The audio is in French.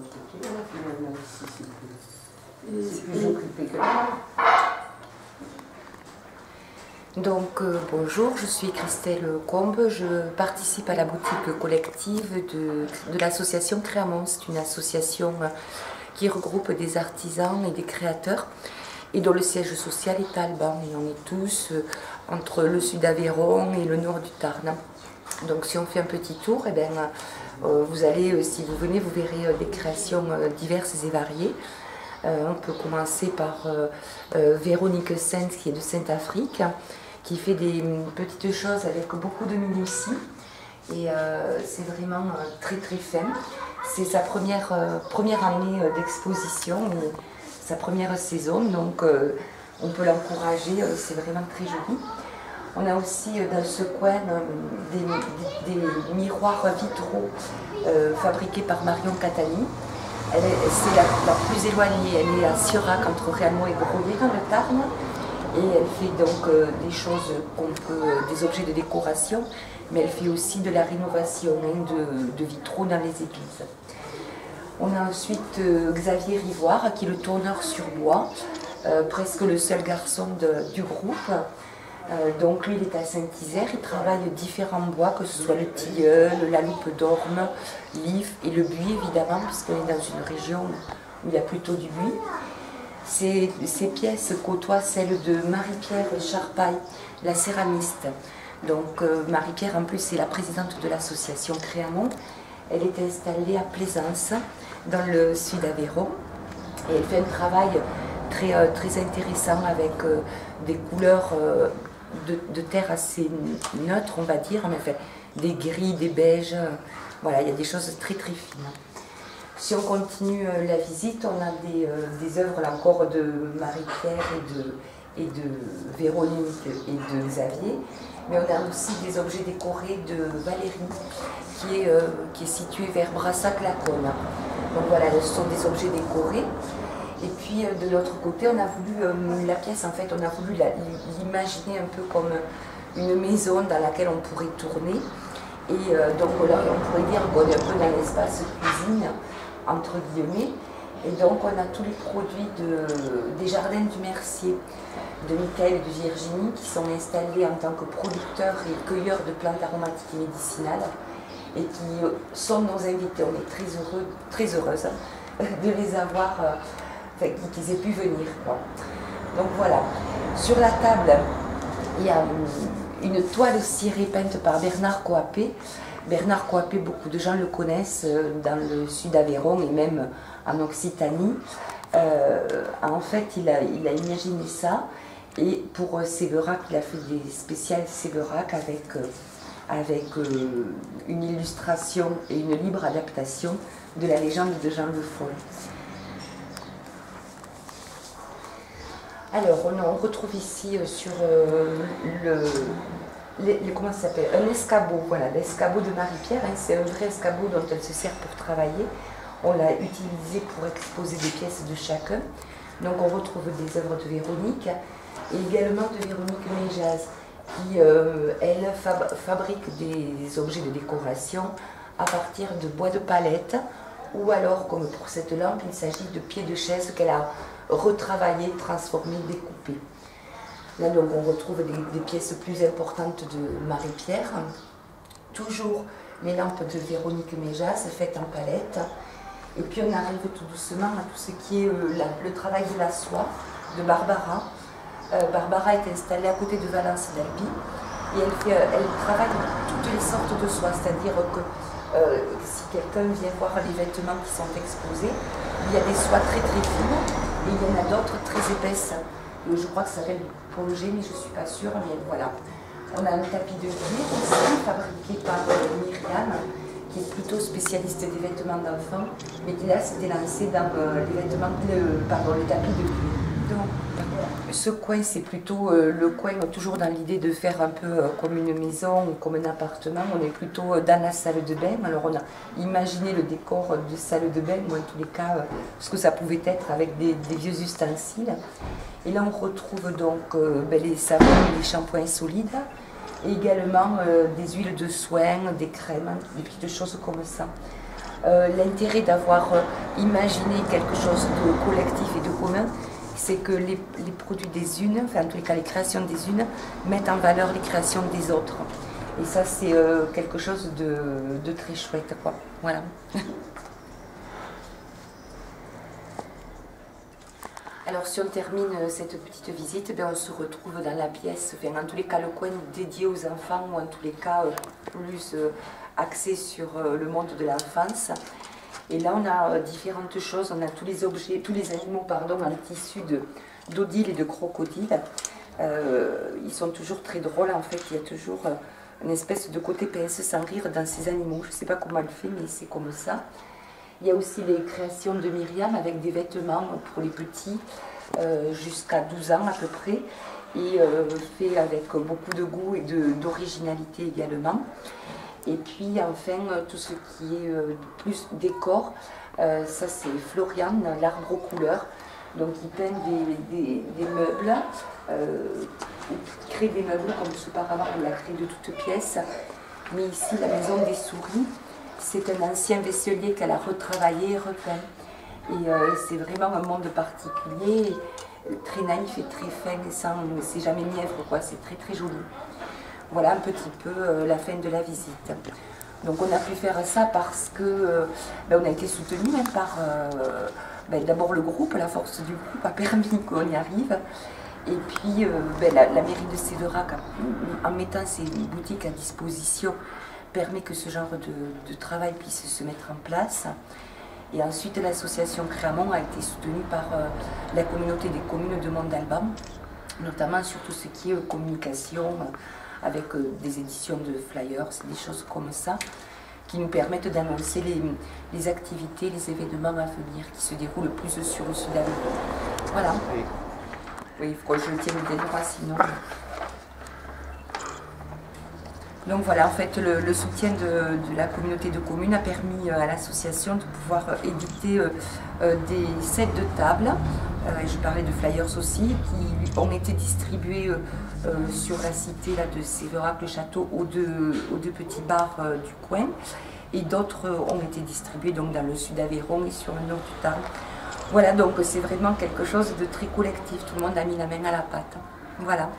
l'autre côté, là, finalement, ici, c'est plus occupé que là. Donc bonjour, je suis Christelle Combe, je participe à la boutique collective de l'association Créamont. C'est une association qui regroupe des artisans et des créateurs et dont le siège social est à Alban. Et on est tous entre le sud d'Aveyron et le nord du Tarn. Donc si on fait un petit tour, eh bien, vous allez, si vous venez, vous verrez des créations diverses et variées. On peut commencer par Véronique Sainz, qui est de Saint-Afrique, qui fait des petites choses avec beaucoup de minutie. Et c'est vraiment très très fin. C'est sa première année d'exposition, sa première saison, donc on peut l'encourager, c'est vraiment très joli. On a aussi dans ce coin des miroirs vitraux fabriqués par Marion Catani. C'est la plus éloignée, elle est à Sirac, entre Réalmont et Grolier dans le Tarn. Et elle fait donc des choses des objets de décoration, mais elle fait aussi de la rénovation de vitraux dans les églises. On a ensuite Xavier Rivoire, qui est le tourneur sur bois, presque le seul garçon du groupe. Donc lui, il est à Saint-Isère, il travaille différents bois, que ce soit le tilleul, la loupe d'orme, l'if et le buis évidemment, puisqu'on est dans une région où il y a plutôt du buis. Ces pièces côtoient celles de Marie-Pierre Charpaille, la céramiste. Donc Marie-Pierre, en plus, est la présidente de l'association Créamont. Elle est installée à Plaisance, dans le sud d'Aveyron. Et elle fait un travail très intéressant avec des couleurs de terre assez neutres, on va dire, mais enfin, des gris, des beiges. Voilà, il y a des choses très très fines. Si on continue la visite, on a des œuvres là encore de Marie-Pierre et de Véronique et de Xavier, mais on a aussi des objets décorés de Valérie, qui est située vers Brassac-Laconne. Donc voilà, ce sont des objets décorés. Et puis de l'autre côté, on a voulu, la pièce en fait, on a voulu l'imaginer un peu comme une maison dans laquelle on pourrait tourner. Et donc on pourrait dire qu'on est un peu dans l'espace cuisine, entre guillemets. Et donc on a tous les produits des jardins du Mercier, de Michael et de Virginie, qui sont installés en tant que producteurs et cueilleurs de plantes aromatiques et médicinales, et qui sont nos invités. On est très heureuse de les avoir, qu'ils aient pu venir. Donc voilà, sur la table, il y a une toile cirée peinte par Bernard Coapé. Bernard Coapé, beaucoup de gens le connaissent dans le sud d'Aveyron et même en Occitanie. En fait, il a imaginé ça, et pour Séverac, il a fait des spéciales Séverac avec une illustration et une libre adaptation de la légende de Jean Le Foll. Alors, on retrouve ici sur comment ça s'appelle, un escabeau, voilà, l'escabeau de Marie-Pierre, hein, c'est un vrai escabeau dont elle se sert pour travailler. On l'a utilisé pour exposer des pièces de chacun. Donc on retrouve des œuvres de Véronique et également de Véronique Méjaz, qui, elle, fabrique des objets de décoration à partir de bois de palette, ou alors, comme pour cette lampe, il s'agit de pieds de chaise qu'elle a retravaillé, transformé, découpé. Là, donc, on retrouve des pièces plus importantes de Marie-Pierre. Toujours les lampes de Véronique Méjas, faites en palette. Et puis, on arrive tout doucement à tout ce qui est le travail de la soie de Barbara. Barbara est installée à côté de Valence d'Albi et elle travaille toutes les sortes de soie, c'est-à-dire que si quelqu'un vient voir les vêtements qui sont exposés, il y a des soies très très fines et il y en a d'autres très épaisses. Je crois que ça s'appelle Pongé, mais je ne suis pas sûre, mais voilà. On a un tapis de cuir ici, fabriqué par Myriam, qui est plutôt spécialiste des vêtements d'enfants, mais qui là s'était lancé dans le tapis de cuir. Donc, ce coin, c'est plutôt le coin, toujours dans l'idée de faire un peu comme une maison ou comme un appartement. On est plutôt dans la salle de bain. Alors on a imaginé le décor de salle de bain, ou en tous les cas, ce que ça pouvait être avec des vieux ustensiles. Et là, on retrouve donc les savons et les shampoings solides, et également des huiles de soin, des crèmes, des petites choses comme ça. L'intérêt d'avoir imaginé quelque chose de collectif et de commun, c'est que les produits des unes, enfin en tous les cas les créations des unes, mettent en valeur les créations des autres. Et ça c'est quelque chose de très chouette, quoi. Voilà. Alors si on termine cette petite visite, on se retrouve dans la pièce, enfin, en tous les cas le coin dédié aux enfants, ou en tous les cas plus axé sur le monde de l'enfance. Et là on a différentes choses, on a tous les objets, tous les animaux en tissu d'odile et de crocodile. Ils sont toujours très drôles en fait, il y a toujours une espèce de côté PS sans rire dans ces animaux. Je ne sais pas comment elle fait, mais c'est comme ça. Il y a aussi les créations de Myriam avec des vêtements pour les petits jusqu'à 12 ans à peu près, et fait avec beaucoup de goût et d'originalité également. Et puis enfin tout ce qui est plus décor, ça c'est Florian, l'arbre aux couleurs. Donc il peint des meubles, il crée des meubles comme auparavant il a créé de toutes pièces. Mais ici la maison des souris, c'est un ancien vaisselier qu'elle a retravaillé et repeint. Et c'est vraiment un monde particulier, très naïf et très fin, c'est jamais mièvre, quoi, c'est très très joli. Voilà un petit peu la fin de la visite. Donc on a pu faire ça parce que on a été soutenu par d'abord le groupe, la force du groupe a permis qu'on y arrive. Et puis la mairie de Sévérac, en mettant ses boutiques à disposition, permet que ce genre de travail puisse se mettre en place. Et ensuite l'association Créamont a été soutenue par la communauté des communes de Mont-d'Alban, notamment sur tout ce qui est communication, avec des éditions de flyers, des choses comme ça, qui nous permettent d'annoncer les activités, les événements à venir qui se déroulent plus sur le Sud-Aveyron. Voilà. Oui, il faut que je le tienne des droits sinon. Donc voilà, en fait, le soutien de la communauté de communes a permis à l'association de pouvoir éditer des sets de table. Je parlais de flyers aussi, qui ont été distribués sur la cité là, de Sévérac, le château, aux deux petits bars du coin. Et d'autres ont été distribués donc, dans le Sud-Aveyron et sur le nord du Tarn. Voilà, donc c'est vraiment quelque chose de très collectif. Tout le monde a mis la main à la pâte. Voilà.